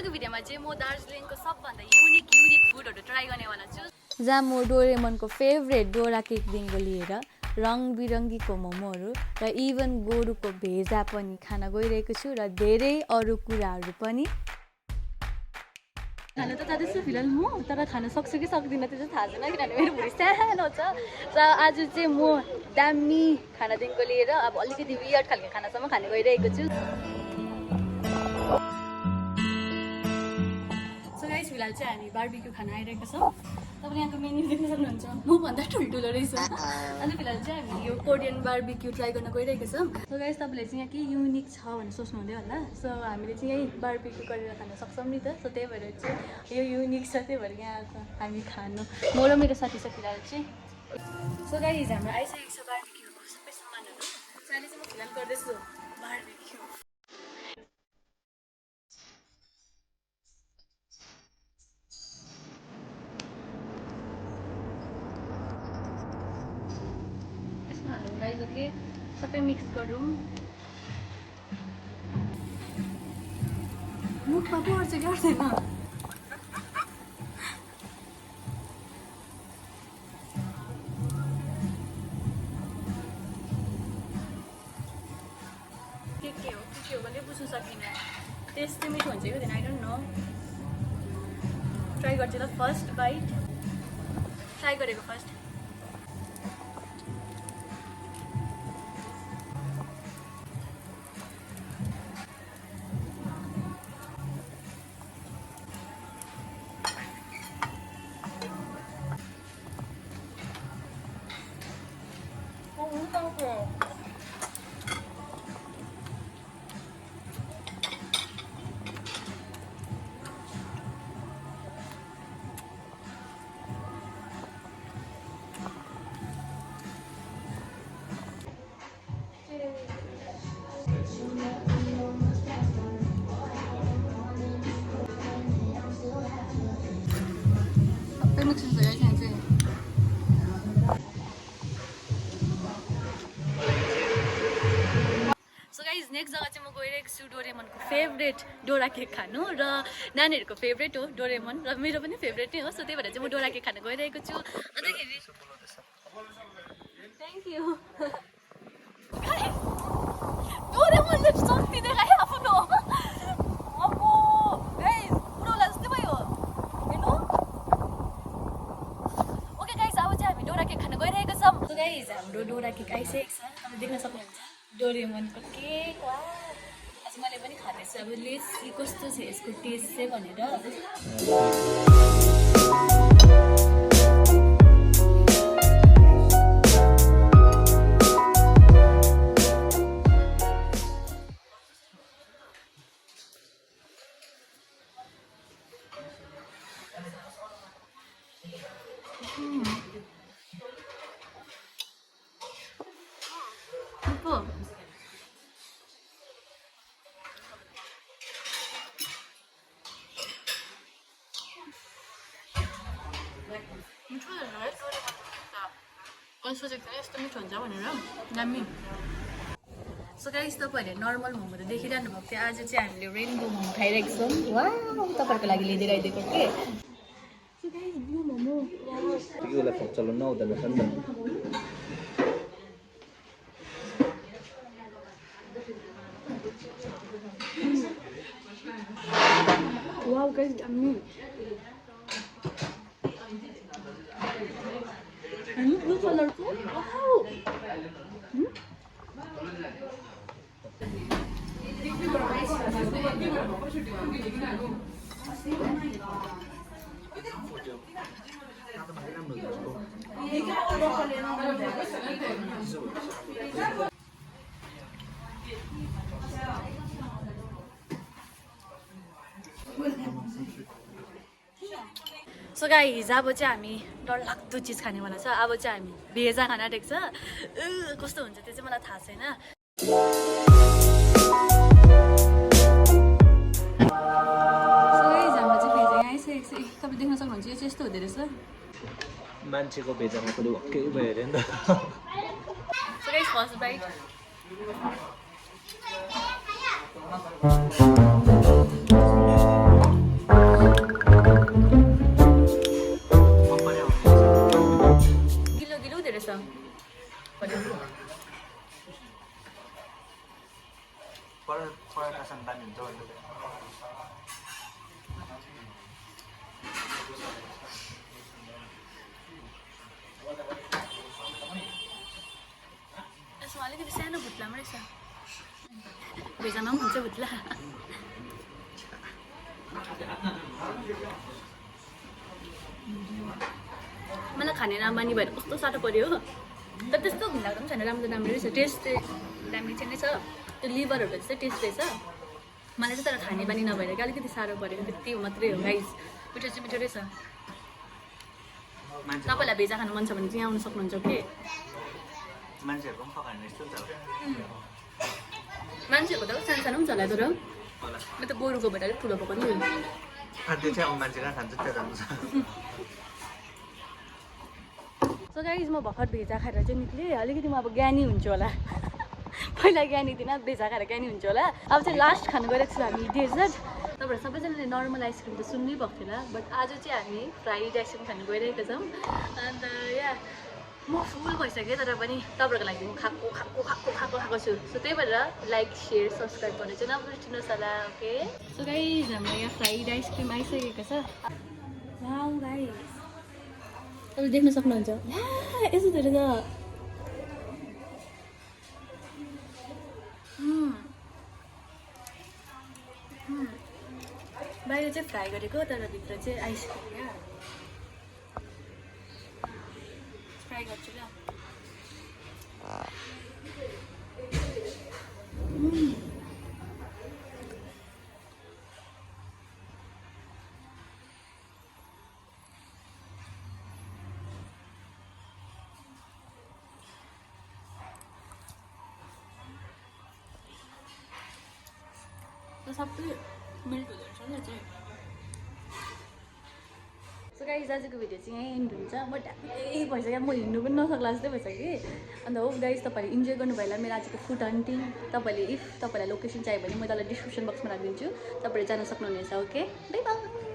आजको भिडियोमा चाहिँ म दार्जिलिङको सबभन्दा युनिक फुडहरू ट्राई गर्नेवाला छु जहाँ म डोरेमनको फेभरेट डोरा केकदेखिको लिएर रङ बिरङ्गीको मोमोहरू र इभन गोरुको भेजा पनि खान गइरहेको छु र धेरै अरू कुराहरू पनि खान त जाँदैछु फिलहाल म तर खान सक्छु कि सक्दिनँ त्यो चाहिँ थाहा छैन किनभने मेरो भुँडी सानो छ र आज चाहिँ म दामी खानादेखिको लिएर अब अलिकति वियर्ड खालको खानासम्म खाने गइरहेको छु फिलहाल चाहिँ हामी बार्बिक्यू खाना आइरहेको छौँ तपाईँले यहाँको मेन्यू देख्न सक्नुहुन्छ मभन्दा ठुल्ठुलो रहेछ अनि फिलहाल चाहिँ हामी यो कोरियन बार्बिक्यू ट्राई गर्न गइरहेको छौँ सो गाइस तपाईँले चाहिँ यहाँ के युनिक छ भनेर सोच्नुहुँदै होला सो हामीले चाहिँ यही बार्बिक्यू गरेर खान सक्छौँ नि त सो त्यही भएर चाहिँ यो युनिक छ त्यही भएर यहाँ हामी खानु म र मेरो साथी छ फिलहाल चाहिँ सो गाइस हाम्रो आइसकेको छ बार्बिक्यूको सबै सामानहरू अहिले चाहिँ म फिलहाल गर्दैछु बार्बिक्यू ओके सबै मिक्स गरौँ मुखमा पर्छ कि गर्दैन के हो भने बुझ्नु सकिनँ टेस्ट चाहिँ मिठो हुन्छ कि हुँदैन आई डोन्ट नो ट्राई गर्छु ल फर्स्ट बाइट ट्राई गरेको फर्स्ट नेक्स्ट जग्गा चाहिँ म गइरहेको छु डोरेमनको फेभरेट डोरा केक खानु र नानीहरूको फेभरेट हो डोरेमन र मेरो पनि फेभरेट नै हो सो त्यही भएर चाहिँ म डोरा केक खान गइरहेको छु अन्तखेरि थ्याङ्क यू डोरेमनले शक्ति देखायो आफ्नो अब पुरोला जस्तै भयो हेर्नु ओके गाइस अब चाहिँ हामी डोरा केक खान गइरहेको छौँ सो गाइस हाम्रो डोरा केक आइसकेको छ तपाईँ देख्न सक्नुहुन्छ डोरेमनको केक वा आज मैले पनि खाँदैछु अब लेट्स सी कस्तो छ यसको टेस्ट चाहिँ भनेर सोचेको थिएँ यस्तो मिठो हुन्छ भनेर दामी सो गाइस तपाईँहरूले नर्मल मोमो त देखिरहनु भएको थियो आज चाहिँ हामीले रेनबो मोमो खाइरहेको छौँ वा तपाईँहरूको लागि लिँदै आइदिएको के सो गाइस ब्लू मोमो चलाउन आउँदैन नि त वाउ गाइस दामी blue color ko? Wow! So guys अब चाहिँ हामी डरलाग्दो चिज खानेवाला छ अब चाहिँ हामी भेजा खाना आँटेको छ कस्तो हुन्छ त्यो चाहिँ मलाई थाहा छैन सो गाइस हाम्रो चाहिँ भेजा यहाँ आइसकेको छ तपाईँ देख्न सक्नुहुन्छ यो चाहिँ यस्तो हुँदो रहेछ मान्छेको भेजा खाएको ओके भयो अरे नि त सो गाइस फर्स्ट बाइट अलिकति सानो भुत्लामा रहेछ भेजामा पनि हुन्छ भुत्ला मलाई खाने रामबानी भएर कस्तो साह्रो पऱ्यो हो तर त्यस्तो घिनलाग्दो पनि छैन राम्रो रहेछ टेस्ट चाहिँ दामी चाहिँ नै छ त्यो लिभरहरूको चाहिँ टेस्ट रहेछ मलाई चाहिँ तर खाने बानी नभएर कि अलिकति साह्रो पऱ्यो त्यति मात्रै हो गाइस मिठो चाहिँ मिठो रहेछ तपाईँलाई भेजा खानु मन छ भने चाहिँ आउनु सक्नुहुन्छ कि मान्छेहरूको पनि पकाउने यस्तो छ मान्छेहरूको त सानो सानो पनि छ होला तर म त गोरुको भएर अलिक ठुलो भएको नि त्यो चाहिँ अब मान्छे कहाँ खान्छ त्यो राम्रो छ सो गाइज म भर्खर भेजा खाएर चाहिँ निक्लेँ अलिकति म अब ज्ञानी हुन्छु होला पहिला ज्ञानी थिएन भेजा खाएर ज्ञानी हुन्छ होला अब चाहिँ लास्ट खानु गइरहेको छु हामी डेजर्ट तपाईँहरू सबैजनाले नर्मल आइसक्रिम त सुन्नै भएको थियो होला बट आज चाहिँ हामी फ्राइड आइसक्रिम खानु गइरहेको छौँ अन्त या म फुल भइसकेँ तर पनि तपाईँहरूको लागि म खाएको छु सो त्यही भएर लाइक सेयर सब्सक्राइब गर्नु चाहिँ नबिर्सिनुहोस् होला ओके सो गाइज हाम्रो यहाँ फ्राइड आइसक्रिम आइसकेको छ वाउ गाइज तपाईँ देख्न सक्नुहुन्छ यसो धेरै त बाहिर चाहिँ फ्राई गरेको तर भित्र चाहिँ आइसक्रिम क्या फ्राई गर्छु ल सबै मेल्ट हुँदो रहेछ नि चाहिँ सो गाइज आजको भिडियो चाहिँ यहीँ एन्ड हुन्छ म ढ्याक्कै भइसक्यो म हिँड्नु पनि नसक्ला जस्तै भइसक्यो कि अन्त होप गाइज तपाईँहरूले इन्जोय गर्नुभयो होला मेरो आजको फुड हन्टिङ तपाईँले इफ तपाईँलाई लोकेसन चाहियो भने म तपाईँलाई डिस्क्रिप्सन बक्समा राखिदिन्छु तपाईँले जान सक्नुहुनेछ ओके बाई बाई